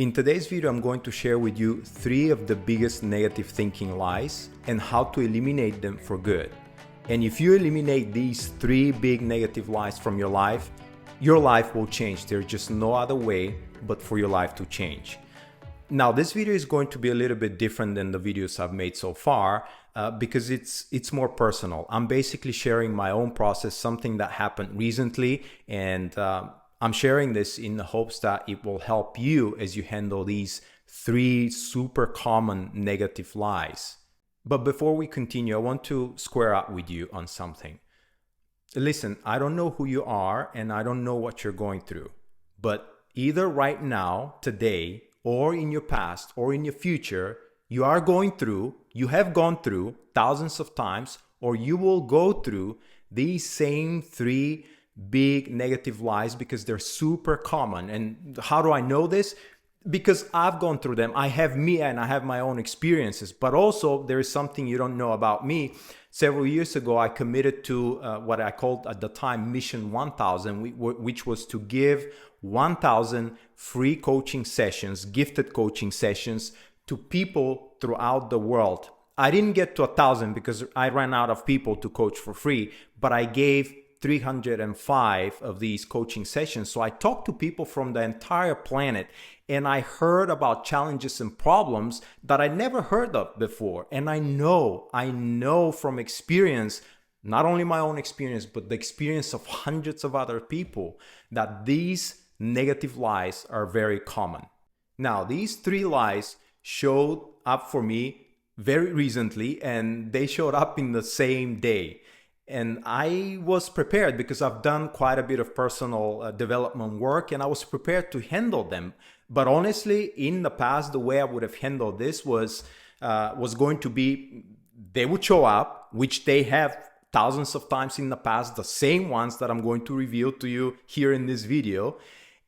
In today's video, I'm going to share with you 3 of the biggest negative thinking lies and how to eliminate them for good. And if you eliminate these 3 big negative lies from your life will change. There's just no other way but for your life to change. Now, this video is going to be a little bit different than the videos I've made so far because it's more personal. I'm basically sharing my own process, something that happened recently, and I'm sharing this in the hopes that it will help you as you handle these 3 super common negative lies. But before we continue, I want to square up with you on something. Listen, I don't know who you are and I don't know what you're going through, but either right now, today, or in your past or in your future, you have gone through thousands of times, or you will go through these same 3 big negative lies because they're super common. And how do I know this? Because I've gone through them. I have my own experiences, but also there is something you don't know about me. Several years ago, I committed to what I called at the time Mission 1000, which was to give 1,000 free coaching sessions, gifted coaching sessions to people throughout the world. I didn't get to 1,000 because I ran out of people to coach for free, but I gave 305 of these coaching sessions. So I talked to people from the entire planet and I heard about challenges and problems that I never heard of before. And I know from experience, not only my own experience, but the experience of hundreds of other people, that these negative lies are very common. Now, these 3 lies showed up for me very recently, and they showed up in the same day. And I was prepared because I've done quite a bit of personal development work, and I was prepared to handle them. But honestly, in the past, the way I would have handled this was going to be, they would show up, which they have thousands of times in the past, the same ones that I'm going to reveal to you here in this video.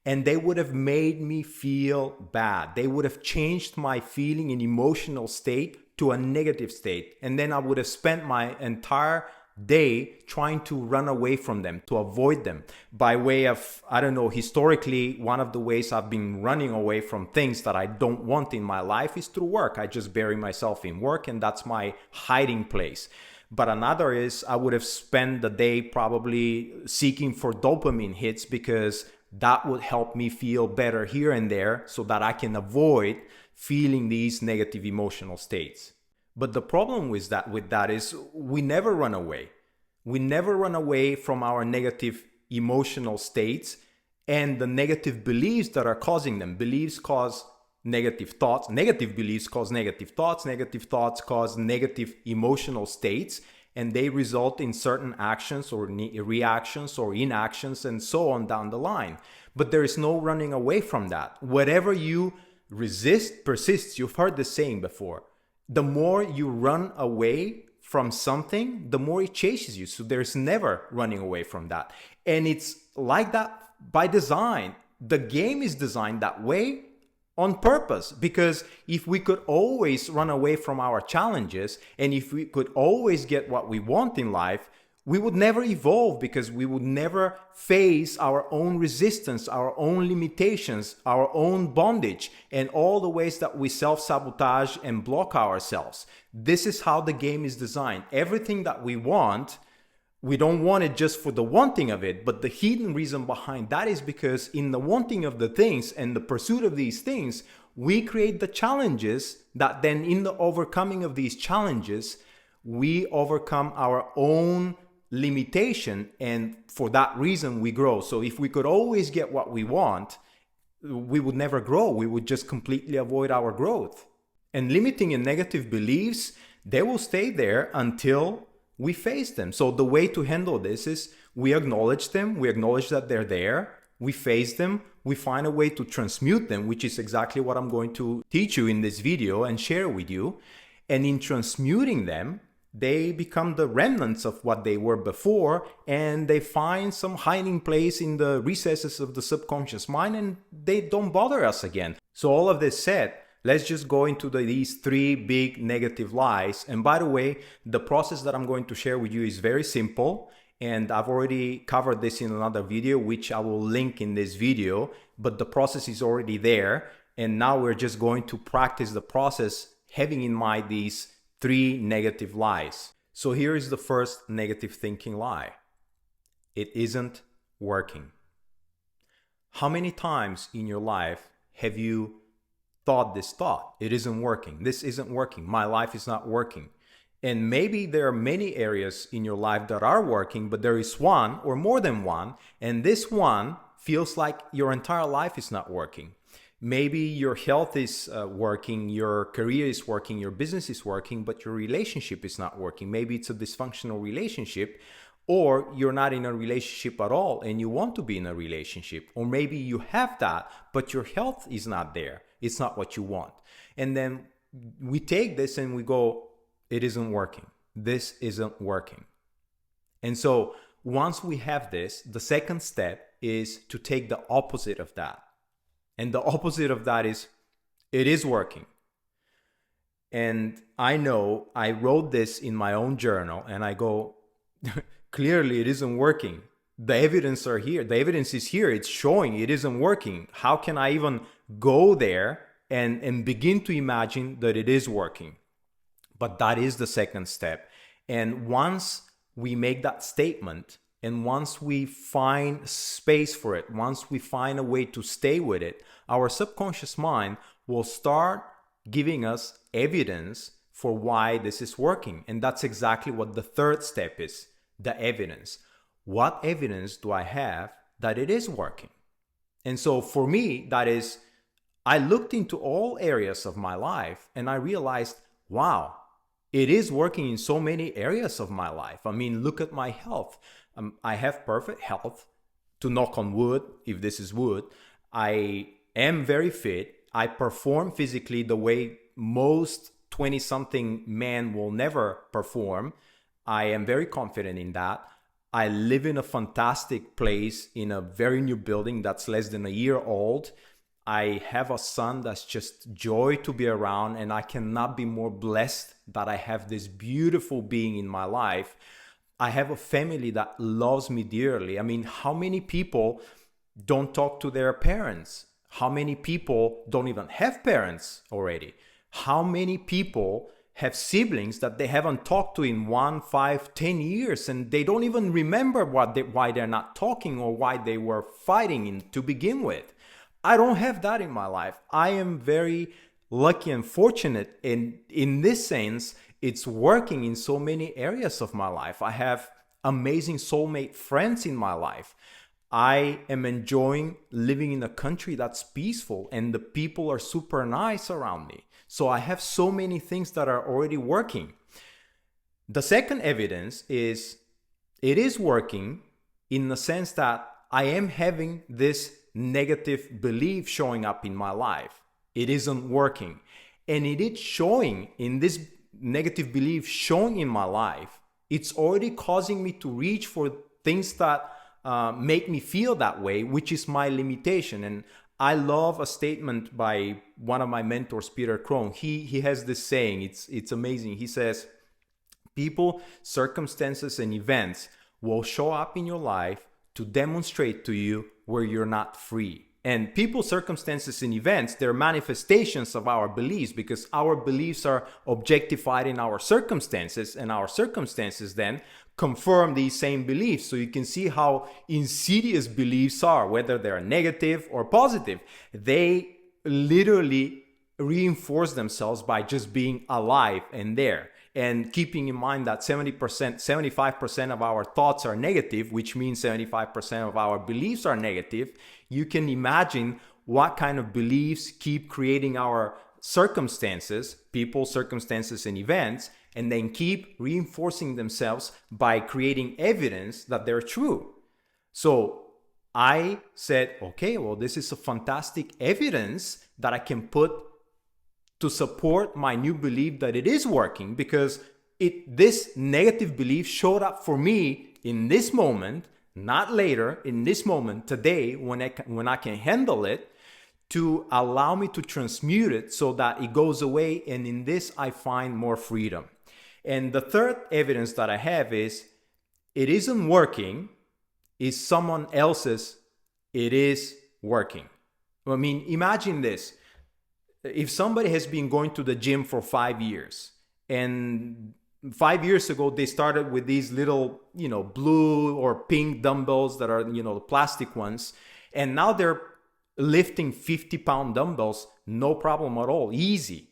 And they would have made me feel bad. They would have changed my feeling and emotional state to a negative state. And then I would have spent my entire day trying to run away from them, to avoid them, by way of, historically, one of the ways I've been running away from things that I don't want in my life is through work. I just bury myself in work, and that's my hiding place. But another is I would have spent the day probably seeking for dopamine hits because that would help me feel better here and there so that I can avoid feeling these negative emotional states. But the problem with that is we never run away. We never run away from our negative emotional states and the negative beliefs that are causing them. Beliefs cause negative thoughts. Negative beliefs cause negative thoughts. Negative thoughts cause negative emotional states, and they result in certain actions or reactions or inactions and so on down the line. But there is no running away from that. Whatever you resist persists. You've heard the saying before. The more you run away from something, the more it chases you. So there's never running away from that. And it's like that by design. The game is designed that way on purpose, because if we could always run away from our challenges and if we could always get what we want in life, we would never evolve, because we would never face our own resistance, our own limitations, our own bondage, and all the ways that we self-sabotage and block ourselves. This is how the game is designed. Everything that we want, we don't want it just for the wanting of it, but the hidden reason behind that is because in the wanting of the things and the pursuit of these things, we create the challenges that then in the overcoming of these challenges, we overcome our own limitation, and for that reason we grow. So if we could always get what we want, we would never grow. We would just completely avoid our growth. And limiting and negative beliefs, they will stay there until we face them. So the way to handle this is we acknowledge them, we acknowledge that they're there, we face them, we find a way to transmute them, which is exactly what I'm going to teach you in this video and share with you. And in transmuting them, they become the remnants of what they were before, and they find some hiding place in the recesses of the subconscious mind, and they don't bother us again. So all of this said, let's just go into these 3 big negative lies. And by the way, the process that I'm going to share with you is very simple. And I've already covered this in another video, which I will link in this video, but the process is already there. And now we're just going to practice the process having in mind these 3 negative lies. So here is the first negative thinking lie. It isn't working. How many times in your life have you thought this thought? It isn't working. This isn't working. My life is not working. And maybe there are many areas in your life that are working, but there is one or more than one, and this one feels like your entire life is not working. Maybe your health is working, your career is working, your business is working, but your relationship is not working. Maybe it's a dysfunctional relationship, or you're not in a relationship at all and you want to be in a relationship. Or maybe you have that, but your health is not there. It's not what you want. And then we take this and we go, it isn't working. This isn't working. And so once we have this, the second step is to take the opposite of that. And the opposite of that is, it is working. And I know I wrote this in my own journal and I go, clearly it isn't working. The evidence are here. The evidence is here. It's showing it isn't working. How can I even go there and begin to imagine that it is working? But that is the second step. And once we make that statement, and once we find space for it, once we find a way to stay with it, our subconscious mind will start giving us evidence for why this is working. And that's exactly what the third step is, the evidence. What evidence do I have that it is working? And so for me, that is, I looked into all areas of my life and I realized, wow, it is working in so many areas of my life. I mean, look at my health. I have perfect health, to knock on wood, if this is wood. I am very fit. I perform physically the way most 20-something men will never perform. I am very confident in that. I live in a fantastic place in a very new building that's less than a year old. I have a son that's just joy to be around, and I cannot be more blessed that I have this beautiful being in my life. I have a family that loves me dearly. I mean, how many people don't talk to their parents? How many people don't even have parents already? How many people have siblings that they haven't talked to in 1, 5, 10 years, and they don't even remember why they're not talking or why they were fighting to begin with? I don't have that in my life. I am very lucky and fortunate, and in this sense, it's working in so many areas of my life. I have amazing soulmate friends in my life. I am enjoying living in a country that's peaceful and the people are super nice around me. So I have so many things that are already working. The second evidence is it is working in the sense that I am having this negative belief showing up in my life. It isn't working. And it is showing in this negative belief showing in my life. It's already causing me to reach for things that make me feel that way, which is my limitation. And I love a statement by one of my mentors, Peter Crone. He has this saying, it's amazing. He says, people, circumstances, and events will show up in your life to demonstrate to you where you're not free. And people, circumstances, and events, they're manifestations of our beliefs, because our beliefs are objectified in our circumstances, and our circumstances then confirm these same beliefs. So you can see how insidious beliefs are, whether they're negative or positive. They literally reinforce themselves by just being alive and there. And keeping in mind that 75% of our thoughts are negative, which means 75% of our beliefs are negative, you can imagine what kind of beliefs keep creating our circumstances, people, circumstances, and events, and then keep reinforcing themselves by creating evidence that they're true. So I said, okay, well, this is a fantastic evidence that I can put to support my new belief that it is working, because this negative belief showed up for me in this moment, not later, in this moment, today, when I can handle it, to allow me to transmute it so that it goes away, and in this I find more freedom. And the third evidence that I have is it isn't working, is someone else's, it is working. I mean, imagine this. if somebody has been going to the gym for 5 years, and 5 years ago they started with these little, blue or pink dumbbells that are, the plastic ones, and now they're lifting 50-pound dumbbells, no problem at all, easy.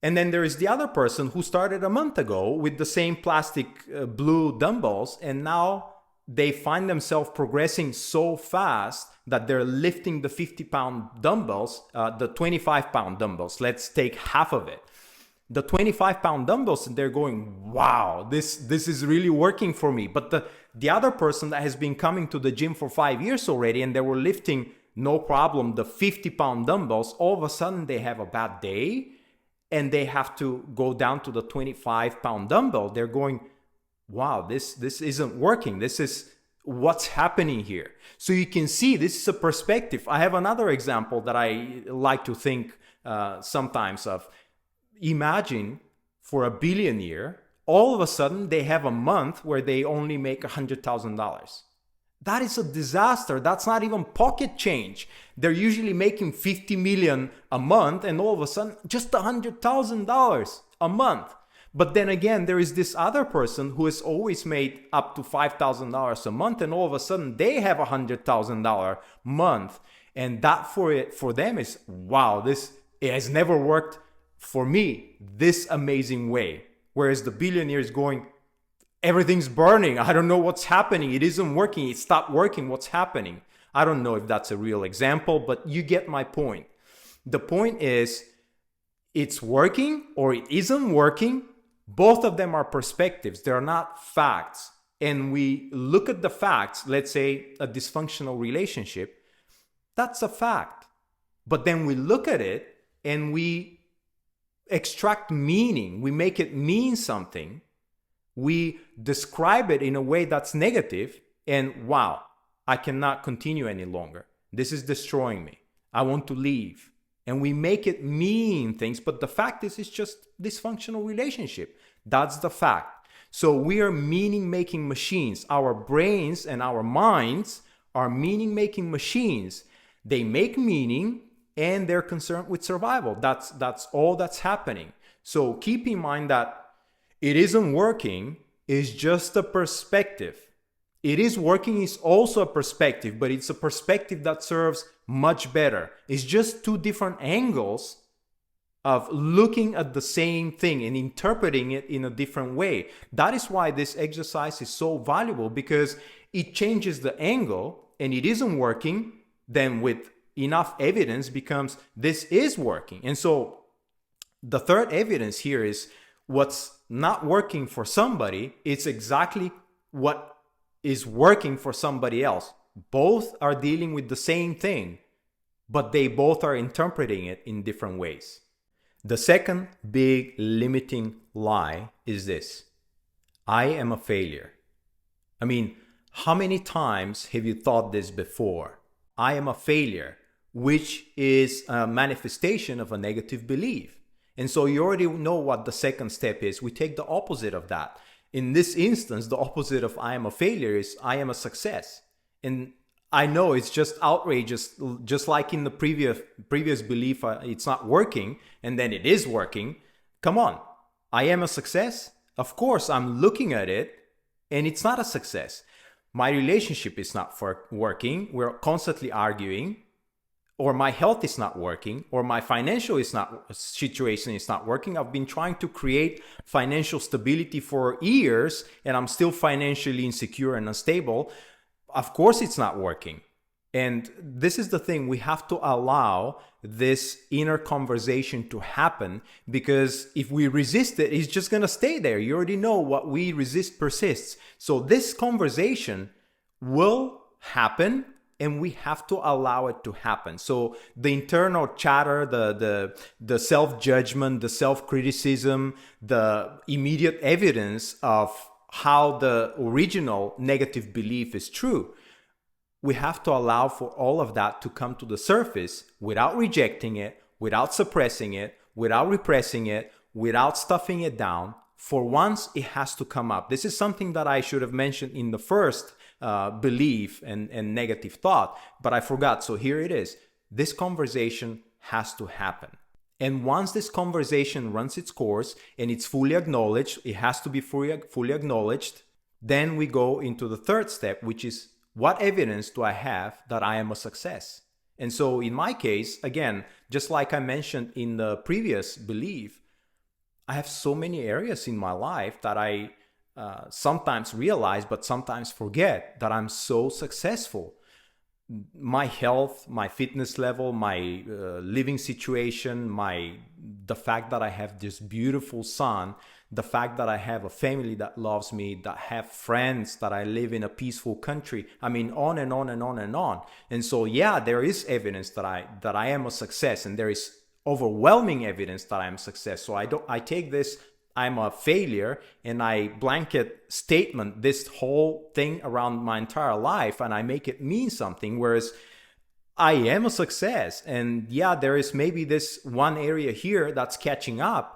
And then there is the other person who started a month ago with the same plastic blue dumbbells, and now they find themselves progressing so fast that they're lifting the 50-pound dumbbells, the 25-pound dumbbells. Let's take half of it. The 25-pound dumbbells, and they're going, wow, this is really working for me. But the other person that has been coming to the gym for 5 years already, and they were lifting, no problem, the 50-pound dumbbells, all of a sudden they have a bad day, and they have to go down to the 25-pound dumbbell. They're going, wow, this isn't working. This is what's happening here. So you can see this is a perspective. I have another example that I like to think sometimes of. Imagine for a billionaire, all of a sudden they have a month where they only make $100,000. That is a disaster. That's not even pocket change. They're usually making 50 million a month, and all of a sudden just $100,000 a month. But then again, there is this other person who has always made up to $5,000 a month, and all of a sudden they have $100,000 month. And that for them is, wow, it has never worked for me this amazing way. Whereas the billionaire is going, everything's burning. I don't know what's happening. It isn't working. It stopped working. What's happening? I don't know if that's a real example, but you get my point. The point is, it's working or it isn't working. Both of them are perspectives. They're not facts. And we look at the facts, let's say a dysfunctional relationship, that's a fact. But then we look at it and we extract meaning. We make it mean something. We describe it in a way that's negative, and wow, I cannot continue any longer. This is destroying me. I want to leave. And we make it mean things, but the fact is it's just dysfunctional relationship. That's the fact. So we are meaning-making machines. Our brains and our minds are meaning-making machines. They make meaning and they're concerned with survival. That's all that's happening. So keep in mind that it isn't working is just a perspective. It is working is also a perspective, but it's a perspective that serves much better. It's just two different angles of looking at the same thing and interpreting it in a different way. That is why this exercise is so valuable, because it changes the angle, and it isn't working, then with enough evidence becomes this is working. And so the third evidence here is what's not working for somebody, it's exactly what is working for somebody else. Both are dealing with the same thing, but they both are interpreting it in different ways. The second big limiting lie is this: I am a failure. I mean, how many times have you thought this before? I am a failure, which is a manifestation of a negative belief. And so you already know what the second step is. We take the opposite of that. In this instance, the opposite of I am a failure is I am a success. And I know it's just outrageous, just like in the previous belief, it's not working, and then it is working. Come on, I am a success? Of course, I'm looking at it, and it's not a success. My relationship is not working. We're constantly arguing. Or my health is not working, or my financial situation is not working. I've been trying to create financial stability for years, and I'm still financially insecure and unstable. Of course it's not working. And this is the thing, we have to allow this inner conversation to happen, because if we resist it, it's just gonna stay there. You already know what we resist persists. So this conversation will happen, and we have to allow it to happen. So the internal chatter, the self-judgment, the self-criticism, the immediate evidence of how the original negative belief is true, we have to allow for all of that to come to the surface without rejecting it, without suppressing it, without repressing it, without stuffing it down. For once, it has to come up. This is something that I should have mentioned in the first belief and negative thought, but I forgot. So here it is. This conversation has to happen. And once this conversation runs its course and it's fully acknowledged, it has to be fully acknowledged, then we go into the third step, which is, what evidence do I have that I am a success? And so in my case, again, just like I mentioned in the previous belief, I have so many areas in my life that I sometimes realize, but sometimes forget that I'm so successful. My health, my fitness level, my living situation, the fact that I have this beautiful son, the fact that I have a family that loves me, that have friends, that I live in a peaceful country. I mean, on and on and on and on. And so, yeah, there is evidence that I am a success, and there is overwhelming evidence that I'm a success. So I take this, I'm a failure, and I blanket statement this whole thing around my entire life, and I make it mean something, whereas I am a success. And yeah, there is maybe this one area here that's catching up,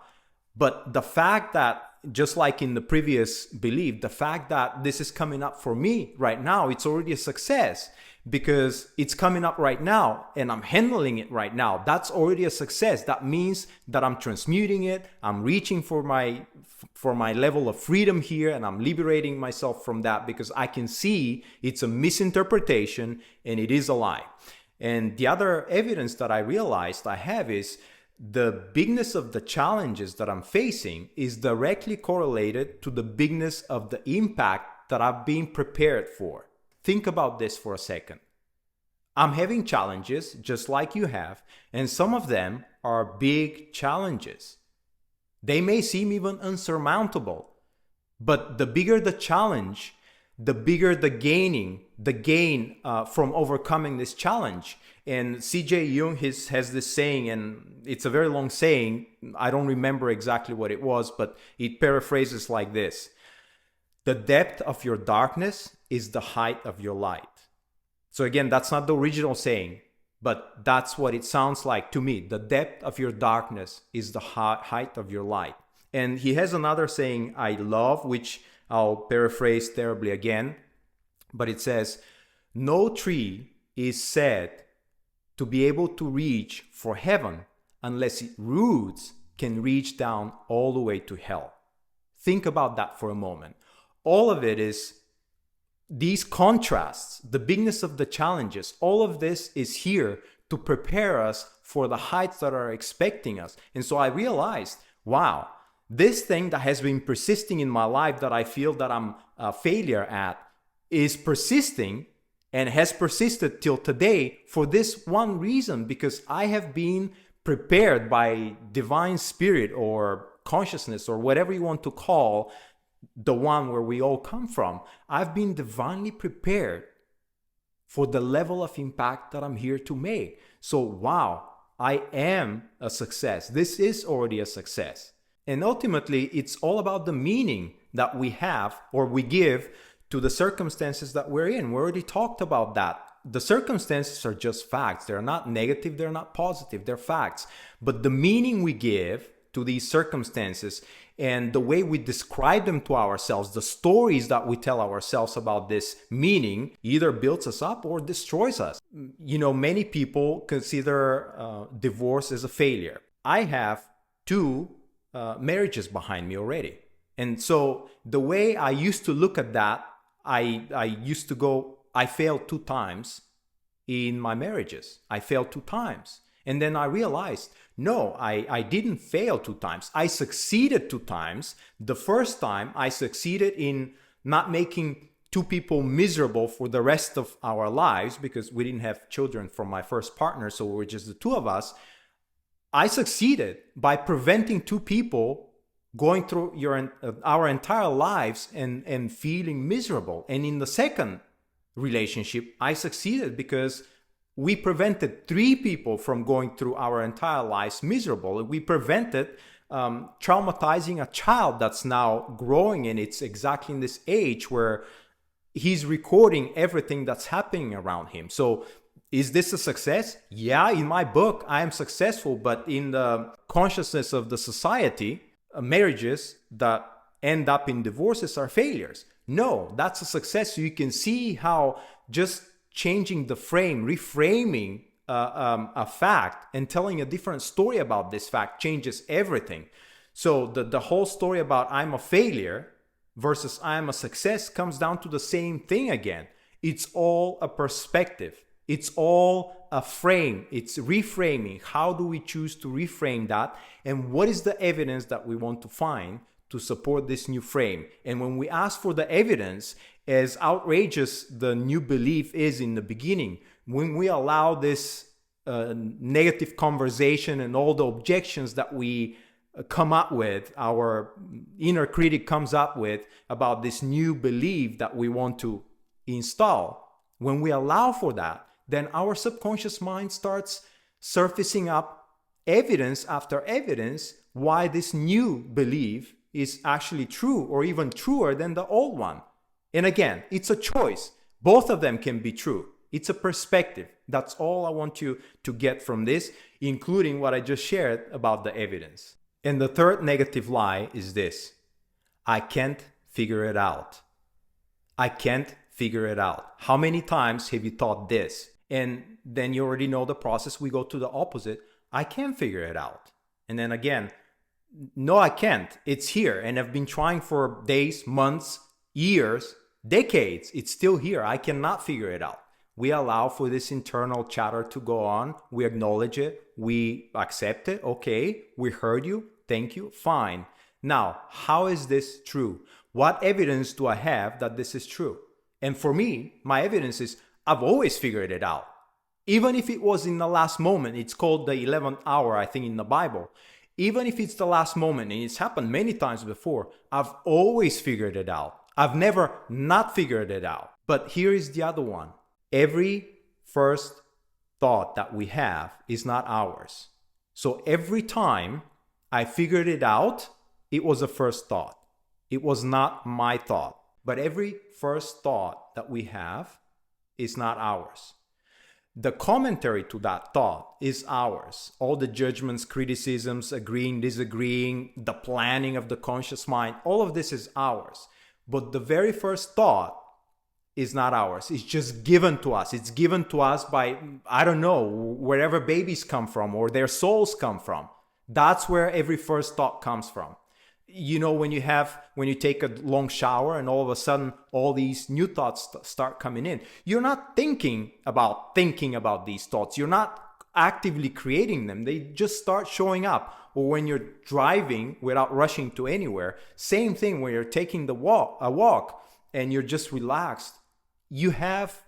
but the fact that, just like in the previous belief, the fact that this is coming up for me right now, it's already a success, because it's coming up right now and I'm handling it right now. That's already a success. That means that I'm transmuting it. I'm reaching for my level of freedom here, and I'm liberating myself from that, because I can see it's a misinterpretation and it is a lie. And the other evidence that I realized I have is the bigness of the challenges that I'm facing is directly correlated to the bigness of the impact that I've been prepared for. Think about this for a second. I'm having challenges just like you have, and some of them are big challenges. They may seem even unsurmountable, but the bigger the challenge, the bigger the gain from overcoming this challenge. And C.J. Jung has this saying, and it's a very long saying. I don't remember exactly what it was, but it paraphrases like this: the depth of your darkness is the height of your light. So again, that's not the original saying, but that's what it sounds like to me. The depth of your darkness is the height of your light. And he has another saying I love, which I'll paraphrase terribly again, but it says, no tree is said to be able to reach for heaven unless its roots can reach down all the way to hell. Think about that for a moment. All of it is these contrasts, the bigness of the challenges, all of this is here to prepare us for the heights that are expecting us. And so I realized, wow, this thing that has been persisting in my life that I feel that I'm a failure at is persisting and has persisted till today for this one reason, because I have been prepared by divine spirit or consciousness or whatever you want to call the one where we all come from. I've been divinely prepared for the level of impact that I'm here to make. So, wow, I am a success. This is already a success. And ultimately, it's all about the meaning that we have or we give to the circumstances that we're in. We already talked about that. The circumstances are just facts. They're not negative, they're not positive, they're facts. But the meaning we give to these circumstances and the way we describe them to ourselves, the stories that we tell ourselves about this meaning, either builds us up or destroys us. You know, many people consider divorce as a failure. I have 2 marriages behind me already. And so the way I used to look at that, I used to go, I failed 2 times in my marriages. I failed 2 times. And then I realized, no, I didn't fail 2 times. I succeeded 2 times. The first time I succeeded in not making 2 people miserable for the rest of our lives, because we didn't have children from my first partner, so we were just the 2 of us. I succeeded by preventing 2 people going through our entire lives and feeling miserable. And in the second relationship, I succeeded because we prevented 3 people from going through our entire lives miserable. We prevented traumatizing a child that's now growing, and it's exactly in this age where he's recording everything that's happening around him. So is this a success? Yeah, in my book, I am successful, but in the consciousness of the society, marriages that end up in divorces are failures. No, that's a success. So you can see how just changing the frame, reframing a fact and telling a different story about this fact changes everything. So the whole story about I'm a failure versus I'm a success comes down to the same thing again. It's all a perspective. It's all a frame. It's reframing. How do we choose to reframe that? And what is the evidence that we want to find to support this new frame? And when we ask for the evidence, as outrageous the new belief is in the beginning, when we allow this negative conversation and all the objections that we come up with, our inner critic comes up with about this new belief that we want to install, when we allow for that, then our subconscious mind starts surfacing up evidence after evidence why this new belief is actually true, or even truer than the old one. And again, it's a choice. Both of them can be true. It's a perspective. That's all I want you to get from this, including what I just shared about the evidence. And the third negative lie is this: I can't figure it out. I can't figure it out. How many times have you thought this? And then you already know the process. We go to the opposite. I can't figure it out. And then again, no, I can't. It's here. And I've been trying for days, months, years, decades. It's still here. I cannot figure it out. We allow for this internal chatter to go on. We acknowledge it. We accept it. Okay, we heard you. Thank you. Fine. Now, how is this true? What evidence do I have that this is true? And for me, my evidence is I've always figured it out. Even if it was in the last moment, it's called the 11th hour, I think, in the Bible. Even if it's the last moment, and it's happened many times before, I've always figured it out. I've never not figured it out. But here is the other one. Every first thought that we have is not ours. So every time I figured it out, it was a first thought. It was not my thought. But every first thought that we have is not ours. The commentary to that thought is ours. All the judgments, criticisms, agreeing, disagreeing, the planning of the conscious mind, all of this is ours. But the very first thought is not ours. It's just given to us. It's given to us by, I don't know, wherever babies come from or their souls come from. That's where every first thought comes from. You know, when you take a long shower and all of a sudden all these new thoughts start coming in, you're not thinking about these thoughts. You're not actively creating them. They just start showing up. Or when you're driving without rushing to anywhere, same thing when you're taking a walk and you're just relaxed. You have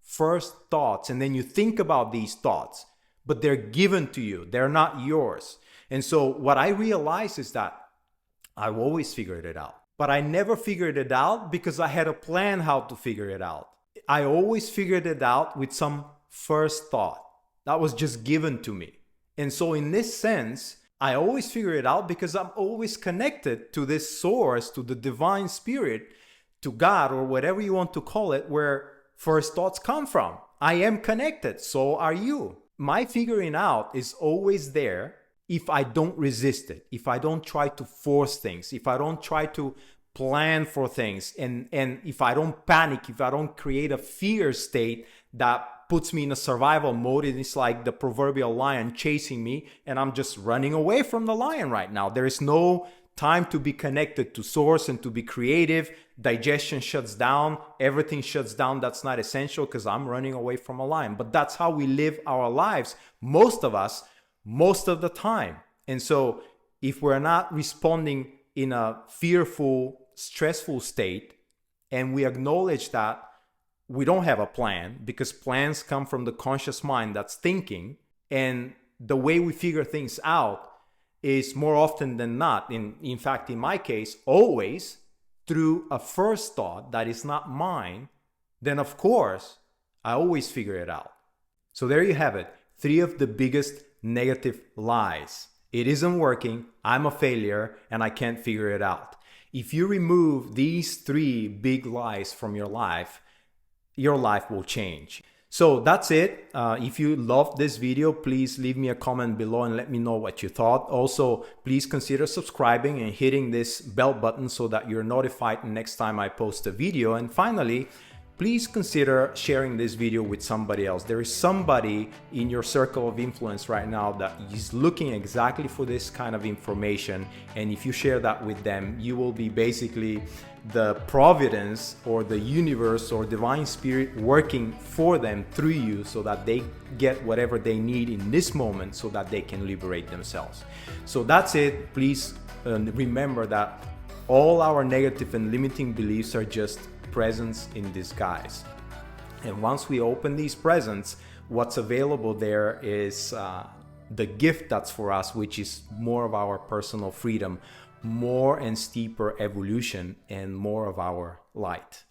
first thoughts and then you think about these thoughts, but they're given to you. They're not yours. And so what I realize is that I've always figured it out, but I never figured it out because I had a plan how to figure it out. I always figured it out with some first thought that was just given to me. And so in this sense, I always figure it out because I'm always connected to this source, to the divine spirit, to God, or whatever you want to call it, where first thoughts come from. I am connected. So are you. My figuring out is always there if I don't resist it, if I don't try to force things, if I don't try to plan for things, and if I don't panic, if I don't create a fear state that puts me in a survival mode. It's like the proverbial lion chasing me and I'm just running away from the lion right now. There is no time to be connected to source and to be creative. Digestion shuts down, everything shuts down. That's not essential because I'm running away from a lion. But that's how we live our lives, most of us, most of the time. And so if we're not responding in a fearful, stressful state, and we acknowledge that we don't have a plan, because plans come from the conscious mind that's thinking, and the way we figure things out is more often than not, in fact, in my case, always through a first thought that is not mine, then of course, I always figure it out. So there you have it. 3 of the biggest negative lies. It isn't working, I'm a failure, and I can't figure it out. If you remove these 3 big lies from your life will change. So that's it. If you loved this video, please leave me a comment below and let me know what you thought. Also, please consider subscribing and hitting this bell button so that you're notified next time I post a video. And finally, please consider sharing this video with somebody else. There is somebody in your circle of influence right now that is looking exactly for this kind of information, and if you share that with them, you will be basically the providence or the universe or divine spirit working for them through you, so that they get whatever they need in this moment so that they can liberate themselves. So that's it. Please remember that all our negative and limiting beliefs are just presents in disguise. And once we open these presents, what's available there is the gift that's for us, which is more of our personal freedom, more and steeper evolution, and more of our light.